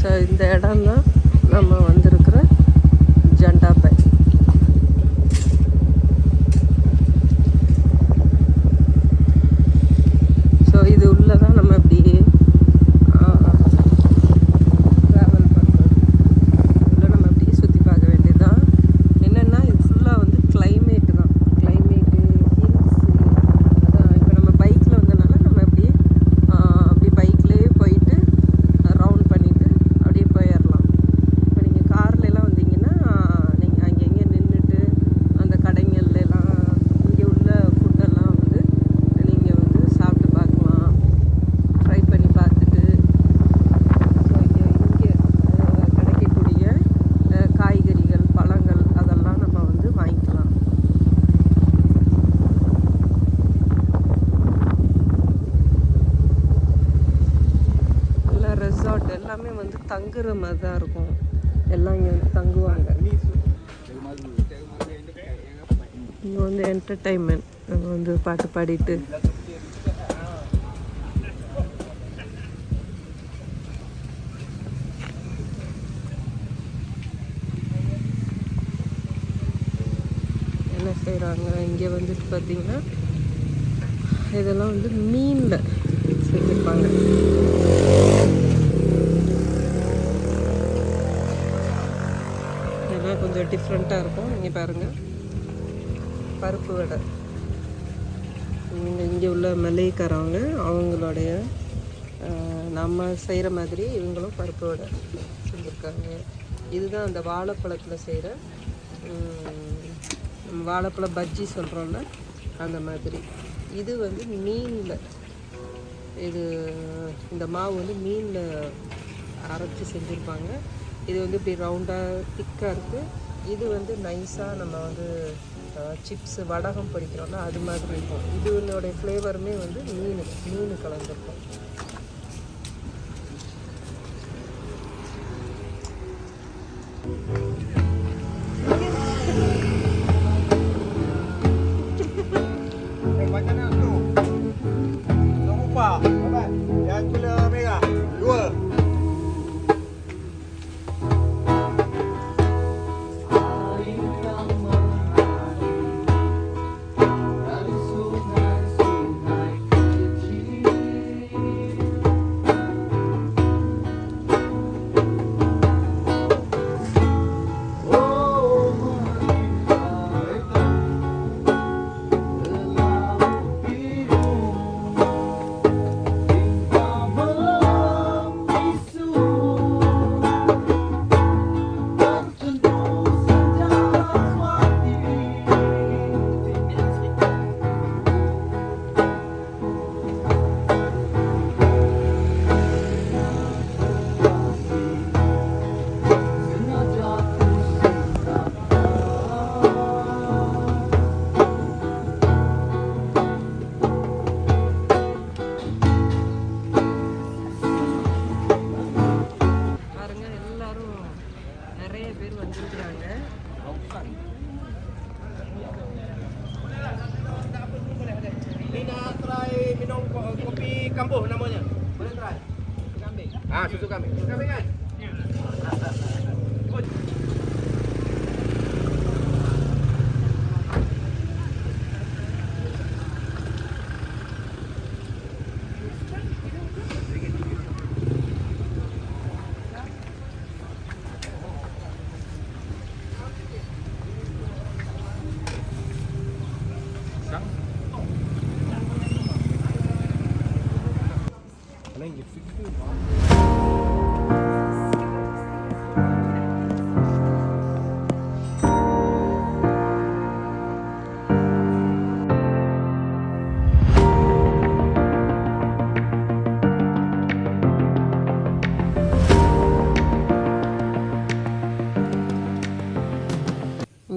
So இந்த இடம் தான் நம்ம வந்திருக்கிற ஜண்டாபை. ஸோ இது உள்ளே தான் நம்ம இப்படி ட்ராவல் பண்ணுறது. உள்ள நம்ம இப்படி சுற்றி பார்க்க வேண்டியதுதான். என்னென்னா இது ஃபுல்லாக வந்து கிளைமேட்டு தான், கிளைமேட்டு ஹில்ஸு. அதான் இப்போ நம்ம பைக்கில் வந்தனால நம்ம அப்படியே அப்படி பைக்லேயே போயிட்டு ரவுண்ட் பண்ணிவிட்டு அப்படியே போயிடலாம். இப்போ நீங்கள் கார்லலாம் வந்தீங்கன்னா நீங்கள் அங்கங்கே நின்றுட்டு அந்த கடைங்கள்லாம் இங்கே உள்ள ஃபுட்டெல்லாம் வந்து நீங்கள் வந்து சாப்பிட்டு பார்க்கலாம், ட்ரை பண்ணி பார்த்துட்டு. ஸோ இங்கே கிடைக்கக்கூடிய காய்கறிகள், பழங்கள் அதெல்லாம் நம்ம வந்து வாங்கிக்கலாம். எல்லாம் ரெசார்ட் எல்லாமே வந்து தங்குற மாதிரி தான் இருக்கும். எல்லாம் இங்கே வந்து தங்குவாங்க. இங்கே வந்து என்டர்டைன்மெண்ட், நம்ம வந்து பாட்டு பாடிட்டு என்ன செய்கிறாங்க. இங்கே வந்துட்டு பார்த்தீங்கன்னா இதெல்லாம் வந்து மீனில் செஞ்சுருப்பாங்க. இதெல்லாம் கொஞ்சம் டிஃப்ரெண்ட்டாக இருக்கும். இங்கே பாருங்கள், பருப்பு வடை. இங்கே உள்ள மல்லிகைக்காரவங்க அவங்களுடைய நம்ம செய்கிற மாதிரி இவங்களும் பருப்பு வடை செஞ்சுருக்காங்க. இதுதான் அந்த வாழைப்பழத்தில் செய்கிற வாழைப்பழ பஜ்ஜி சொல்கிறோம்ல அந்த மாதிரி. இது வந்து மீனில், இது இந்த மாவு வந்து மீனில் அரைச்சி செஞ்சுருப்பாங்க. இது வந்து இப்படி ரவுண்டாக திக்காக இருக்குது. இது வந்து நைஸாக நம்ம வந்து சிப்ஸு வடகம் பொரிக்கிறோம்னா அது மாதிரி இருக்கும். இதனுடைய ஃப்ளேவருமே வந்து மீன் கலந்துருக்கும். Kambuh namanya. Boleh try. Susu kambing. Susu kambing. Susu kambing kan?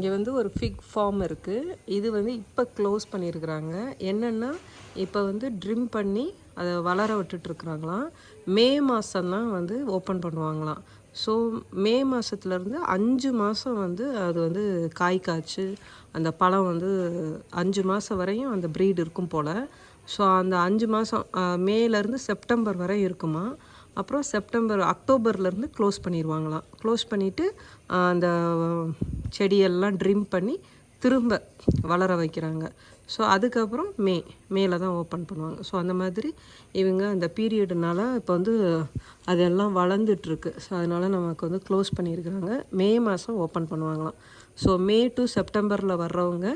இங்கே வந்து ஒரு ஃபிக் ஃபார்ம் இருக்குது. இது வந்து இப்போ க்ளோஸ் பண்ணியிருக்கிறாங்க. என்னென்னா இப்போ வந்து ட்ரிம் பண்ணி அதை வளர விட்டுட்ருக்குறாங்களாம். மே மாதம்தான் வந்து ஓப்பன் பண்ணுவாங்களாம். ஸோ மே மாதத்துலேருந்து 5 மாதம் வந்து அது வந்து காய் காய்ச்சி அந்த பழம் வந்து 5 மாதம் வரையும் அந்த ப்ரீட் இருக்கும் போல். ஸோ அந்த 5 மாதம் மேலேருந்து செப்டம்பர் வரை இருக்குமா. அப்புறம் அக்டோபர்லேருந்து க்ளோஸ் பண்ணிடுவாங்களாம். க்ளோஸ் பண்ணிவிட்டு அந்த செடியெல்லாம் ட்ரிம் பண்ணி திரும்ப வளர வைக்கிறாங்க. ஸோ அதுக்கப்புறம் மேல தான் ஓப்பன் பண்ணுவாங்க. ஸோ அந்த மாதிரி இவங்க அந்த பீரியடுனால இப்போ வந்து அதெல்லாம் வளர்ந்துட்டுருக்கு. ஸோ அதனால் நமக்கு வந்து க்ளோஸ் பண்ணியிருக்கிறாங்க. மே மாதம் ஓப்பன் பண்ணுவாங்களாம். ஸோ மே டு செப்டம்பரில் வர்றவங்க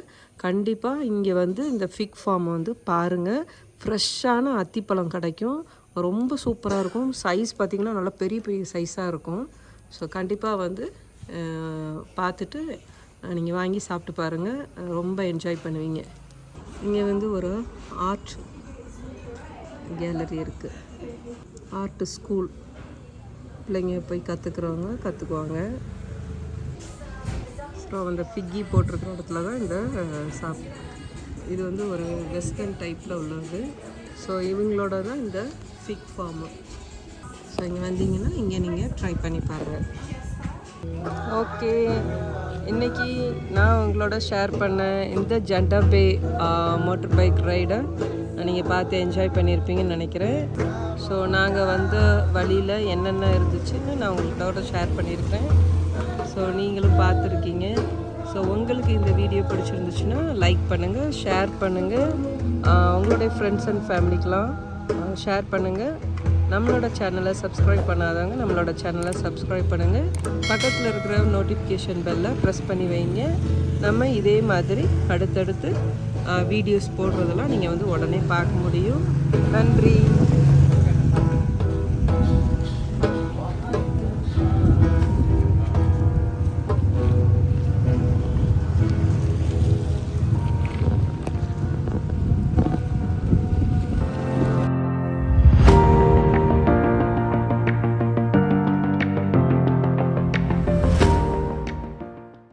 கண்டிப்பாக இங்கே வந்து இந்த ஃபிக் ஃபார்ம் வந்து பாருங்கள். ஃப்ரெஷ்ஷான அத்திப்பழம் கிடைக்கும். ரொம்ப சூப்பராக இருக்கும். சைஸ் பார்த்திங்கன்னா நல்லா பெரிய பெரிய சைஸாக இருக்கும். ஸோ கண்டிப்பாக வந்து பார்த்துட்டு நீங்கள் வாங்கி சாப்பிட்டு பாருங்கள். ரொம்ப என்ஜாய் பண்ணுவீங்க. இங்கே வந்து ஒரு ஆர்ட் கேலரி இருக்குது. ஆர்ட் ஸ்கூல் பிள்ளைங்க போய் கற்றுக்குவாங்க. ஸோ அந்த ஃபிக்கி போட்டிருக்கிற இடத்துல தான் இந்த இது வந்து ஒரு வெஸ்டர்ன் டைப்பில் உள்ளது. ஸோ இவங்களோட தான் இந்த ஃபிக் ஃபார்மு. ஸோ இங்கே வந்தீங்கன்னா இங்கே நீங்கள் ட்ரை பண்ணி பாருங்கள். ஓகே, இன்றைக்கி நான் உங்களோட ஷேர் பண்ண இந்த ஜண்டா பே மோட்டர் பைக் ரைடை நீங்கள் பார்த்து என்ஜாய் பண்ணியிருப்பீங்கன்னு நினைக்கிறேன். ஸோ நாங்கள் வந்த வழியில் என்னென்ன இருந்துச்சுன்னு நான் உங்களோட ஷேர் பண்ணியிருக்கேன். ஸோ நீங்களும் பார்த்துருக்கீங்க. ஸோ உங்களுக்கு இந்த வீடியோ பிடிச்சிருந்துச்சுன்னா லைக் பண்ணுங்கள், ஷேர் பண்ணுங்கள், உங்களுடைய ஃப்ரெண்ட்ஸ் அண்ட் ஃபேமிலிக்கெலாம் ஷேர் பண்ணுங்கள். நம்மளோட சேனலை சப்ஸ்கிரைப் பண்ணாதவங்க நம்மளோட சேனலை சப்ஸ்கிரைப் பண்ணுங்கள். பக்கத்தில் இருக்கிற நோட்டிஃபிகேஷன் பெல்லை ப்ரெஸ் பண்ணி வைங்க. நம்ம இதே மாதிரி அடுத்தடுத்து வீடியோஸ் போடுறதெல்லாம் நீங்கள் வந்து உடனே பார்க்க முடியும். நன்றி.